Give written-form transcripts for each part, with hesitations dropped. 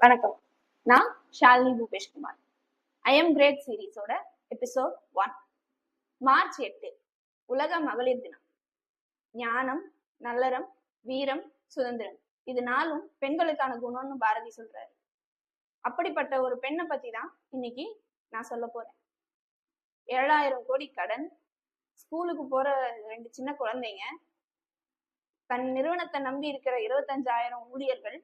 வணக்கம். நான் Shalini Bhupeshkumar. I am great சீரீஸோட எபிசோட் 1. மார்ச் 8 உலக மகளிர் தினம். ஞானம், நல்லறம், வீரம், சுதந்திரம் இது நாளும் பெண்களுக்கான குணம்னு பாரதி சொல்றாரு. அப்படிப்பட்ட ஒரு பெண்ணை பத்தி தான் இன்னைக்கு நான் சொல்ல போறேன். 7,000 கோடி கடன், ஸ்கூலுக்கு போற 2 சின்ன குழந்தைங்க, தன் நிறுவனத்தை நம்பி இருக்கிற 25,000 ஊழியர்கள்,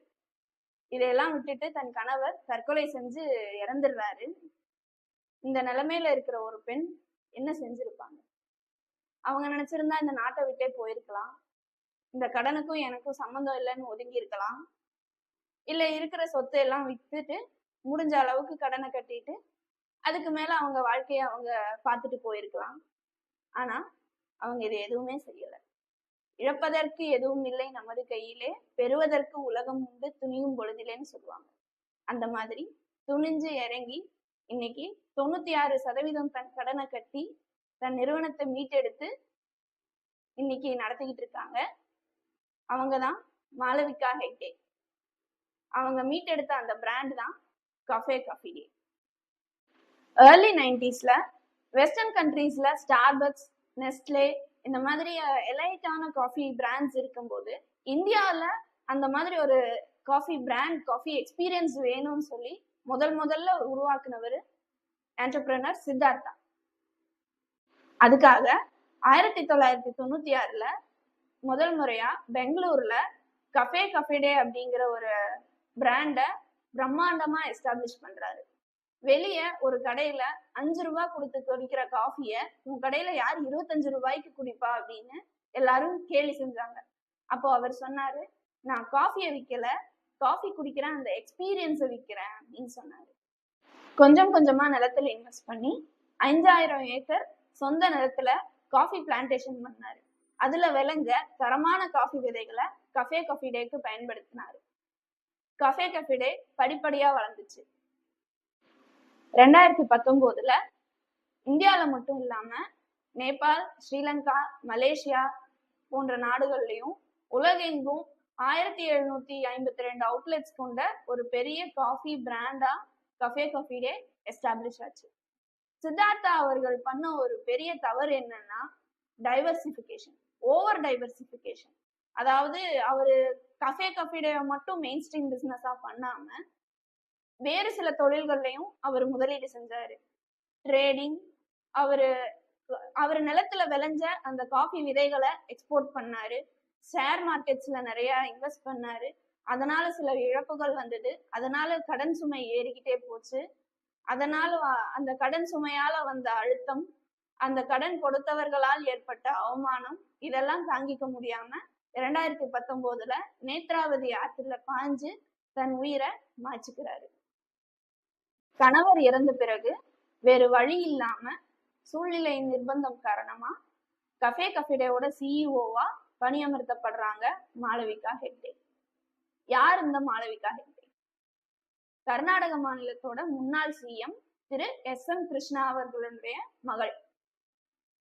இதையெல்லாம் விட்டுட்டு தன் கணவர் தற்கொலை செஞ்சு இறந்துடுறாரு. இந்த நிலைமையில இருக்கிற ஒரு பெண் என்ன செஞ்சிருப்பாங்க? அவங்க நினைச்சிருந்தா இந்த நாட்டை விட்டே போயிருக்கலாம், இந்த கடனுக்கும் எனக்கும் சம்மந்தம் இல்லைன்னு ஒதுங்கி இருக்கலாம், இல்ல இருக்கிற சொத்தை எல்லாம் வித்துட்டு முடிஞ்ச அளவுக்கு கடனை கட்டிட்டு அதுக்கு மேல அவங்க வாழ்க்கைய அவங்க பார்த்துட்டு போயிருக்கலாம். ஆனா அவங்க இது எதுவுமே செய்யல. இழப்பதற்கு எதுவும் இல்லை நமது கையிலே, பெறுவதற்கு உலகம் உண்டு துணியும் பொழுதிலேன்னு சொல்லுவாங்க. அந்த மாதிரி துணிஞ்சு இறங்கி இன்னைக்கு 96% தன் கடனை கட்டி தன் நிறுவனத்தை மீட்டெடுத்து இன்னைக்கு நடத்திக்கிட்டு இருக்காங்க. அவங்கதான் மாளவிகா ஹெக்டே. அவங்க மீட்டெடுத்த அந்த பிராண்ட் தான் cafe coffee day. Early 90s western கண்ட்ரீஸ்ல ஸ்டார்பக்ஸ், நெஸ்ட்லே இந்த மாதிரி எலைட்டான காஃபி பிராண்ட்ஸ் இருக்கும்போது, இந்தியாவில் அந்த மாதிரி ஒரு காஃபி பிராண்ட், காஃபி எக்ஸ்பீரியன்ஸ் வேணும்னு சொல்லி முதல்ல உருவாக்குனவர் என்டர்பிரனர் சித்தார்த்தா. அதுக்காக 1996 முதல் முறையா பெங்களூர்ல கஃபே டே அப்படிங்கிற ஒரு பிராண்ட பிரம்மாண்டமா எஸ்டாப்ளிஷ் பண்றாரு. வெளியே ஒரு கடையில 5 ரூபாய் கொடுத்து குடிக்கிற காஃபிய உன் கடையில யார் 25 ரூபாய்க்கு குடிப்பா அப்படின்னு எல்லாரும் கேலி செஞ்சாங்க. அப்போ அவர் சொன்னாரு, நான் காஃபியை விற்கல, காஃபி குடிக்கிற அந்த எக்ஸ்பீரியன்ஸை விற்கிறேன் அப்படின்னு சொன்னாரு. கொஞ்சம் கொஞ்சமா நிலத்துல இன்வெஸ்ட் பண்ணி 5,000 ஏக்கர் சொந்த நிலத்துல காஃபி பிளான்டேஷன் பண்ணாரு. அதுல விளைஞ்ச தரமான காஃபி விதைகளை கஃபே காஃபி டேக்கு பயன்படுத்தினாரு. கஃபே காஃபி டே படிப்படியா வளர்ந்துச்சு. 2019 இந்தியாவில மட்டும் இல்லாம நேபாள், ஸ்ரீலங்கா, மலேசியா போன்ற நாடுகள்லயும் உலகெங்கும் 1752 அவுட்லெட்ஸ் கொண்ட ஒரு பெரிய காஃபி பிராண்டா கஃபே காஃபி டே எஸ்டாப்ளிஷ் ஆச்சு. சித்தார்த்தா அவர்கள் பண்ண ஒரு பெரிய தவறு என்னன்னா டைவர்சிபிகேஷன், ஓவர் டைவர்சிபிகேஷன். அதாவது அவரு கஃபே காஃபி டே மட்டும் மெயின் ஸ்ட்ரீம் பிசினஸா பண்ணாம வேறு சில தொழில்கள்லையும் அவர் முதலீடு செஞ்சாரு. ட்ரேடிங், அவரு நிலத்துல விளைஞ்ச அந்த காஃபி விதைகளை எக்ஸ்போர்ட் பண்ணாரு. ஷேர் மார்க்கெட்ஸ்ல நிறைய இன்வெஸ்ட் பண்ணாரு. அதனால சில இழப்புகள் வந்தது. அதனால கடன் சுமை ஏறிக்கிட்டே போச்சு. அதனால அந்த கடன் சுமையால வந்த அழுத்தம், அந்த கடன் கொடுத்தவர்களால் ஏற்பட்ட அவமானம், இதெல்லாம் தாங்கிக்க முடியாம 2019 நேத்ராவதி ஆற்றுல பாஞ்சு தன் உயிரை மாய்ச்சிக்கிறாரு. கணவர் இறந்த பிறகு வேறு வழி இல்லாம சூழ்நிலை நிர்பந்தம் காரணமா கஃபே காஃபி டேவோட சிஇஓவா பணியமர்த்தப்படுறாங்க மாளவிகா ஹெக்டே. யார் இந்த மாளவிகா ஹெக்டே? கர்நாடக மாநிலத்தோட முன்னாள் சிஎம் திரு SM கிருஷ்ணா அவர்களுடைய மகள்.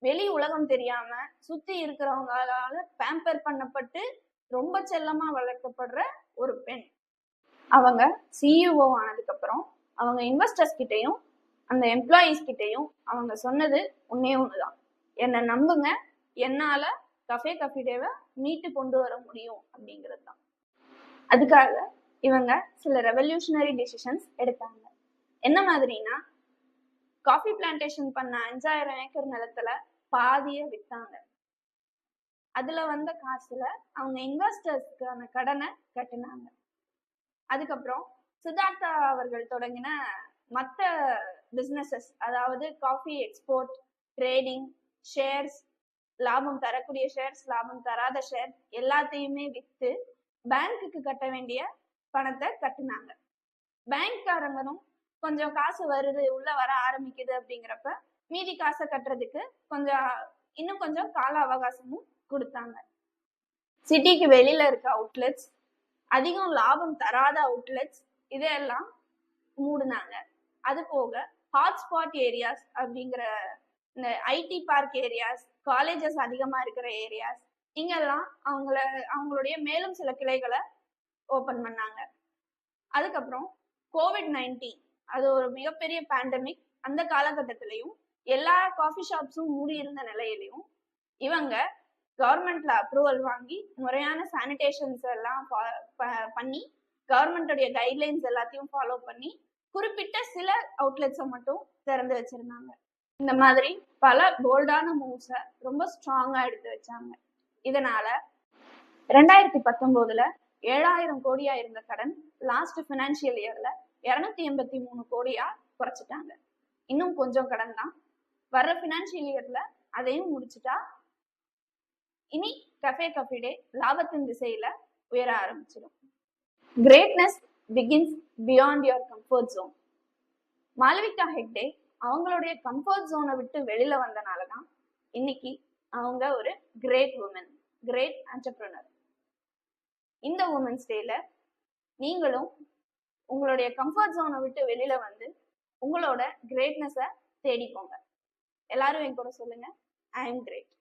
வெளி உலகம் தெரியாம சுத்தி இருக்கிறவங்களால பேம்பர் பண்ணப்பட்டு ரொம்ப செல்லமா வளர்க்கப்படுற ஒரு பெண். அவங்க சிஇஓ ஆனதுக்கு அப்புறம் அவங்க இன்வெஸ்டர்ஸ் கிட்டையும் அந்த எம்ப்ளாயீஸ் கிட்டையும் அவங்க சொன்னது ஒன்னே ஒண்ணுதான், என்னை நம்புங்க, என்னால கஃபே காஃபி டேவை மீட்டு கொண்டு வர முடியும் அப்படிங்கிறது தான். அதுக்காக இவங்க சில ரெவல்யூஷனரி டிசிஷன்ஸ் எடுத்தாங்க. என்ன மாதிரினா, காஃபி பிளான்டேஷன் பண்ண 5,000 ஏக்கர் நிலத்துல பாதிய வித்தாங்க. அதுல வந்த காசுல அவங்க இன்வெஸ்டர்ஸ்க்கான கடனை கட்டினாங்க. அதுக்கப்புறம் சித்தார்த்தா அவர்கள் தொடங்கின மற்ற பிசினஸஸ், அதாவது காஃபி எக்ஸ்போர்ட், ட்ரேடிங், ஷேர்ஸ், லாபம் தரக்கூடிய ஷேர்ஸ், லாபம் தராத ஷேர் எல்லாத்தையுமே விற்று பேங்க்குக்கு கட்ட வேண்டிய பணத்தை கட்டினாங்க. பேங்க்காரங்களும் கொஞ்சம் காசு வருது, உள்ள வர ஆரம்பிக்குது அப்படிங்கிறப்ப மீதி காசை கட்டுறதுக்கு இன்னும் கொஞ்சம் கால அவகாசமும் கொடுத்தாங்க. சிட்டிக்கு வெளியில இருக்க அவுட்லெட்ஸ், அதிகம் லாபம் தராத அவுட்லெட்ஸ், இதெல்லாம் மூடுனாங்க. அது போக ஹாட்ஸ்பாட் ஏரியாஸ் அப்படிங்கிற இந்த ஐடி பார்க் ஏரியாஸ், காலேஜஸ் அதிகமா இருக்கிற ஏரியாஸ், இங்கெல்லாம் அவங்களுடைய மேலும் சில கிளைகளை ஓபன் பண்ணாங்க. அதுக்கப்புறம் COVID-19 அது ஒரு மிகப்பெரிய பேண்டமிக். அந்த காலகட்டத்திலையும் எல்லா காஃபி ஷாப்ஸும் மூடி இருந்த நிலையிலையும் இவங்க கவர்மெண்ட்ல அப்ரூவல் வாங்கி முறையான சானிடேஷன்ஸ் எல்லாம் பண்ணி கவர்மெண்டோடைய கைட்லைன்ஸ் எல்லாத்தையும் ஃபாலோ பண்ணி குறிப்பிட்ட சில அவுட்லெட்ஸை மட்டும் திறந்து வச்சிருந்தாங்க. இந்த மாதிரி பல போல்டான மூவ்ஸை ரொம்ப ஸ்ட்ராங்கா எடுத்து வச்சாங்க. இதனால 2019 7,000 கோடியா இருந்த கடன் லாஸ்ட் ஃபினான்ஷியல் இயர்ல 283 கோடியா குறைச்சிட்டாங்க. இன்னும் கொஞ்சம் கடன் தான். வர்ற ஃபினான்ஷியல் இயர்ல அதையும் முடிச்சுட்டா இனி கஃபே காஃபி டே லாபத்தின் திசையில உயர ஆரம்பிச்சிடும். Greatness begins beyond your comfort zone. Malavika Hegde அவங்களுடைய கம்ஃபர்ட் ஜோனை விட்டு வெளியில வந்தனாலதான் இன்னைக்கு அவங்க ஒரு கிரேட் உமன், கிரேட் என்டர்பிரனர். இந்த உமன்ஸ் டேல நீங்களும் உங்களுடைய கம்ஃபர்ட் ஜோனை விட்டு வெளியில வந்து உங்களோட கிரேட்னஸை தேடிக்கோங்க. எல்லாரும் என் கூட சொல்லுங்க, ஐ எம் கிரேட்.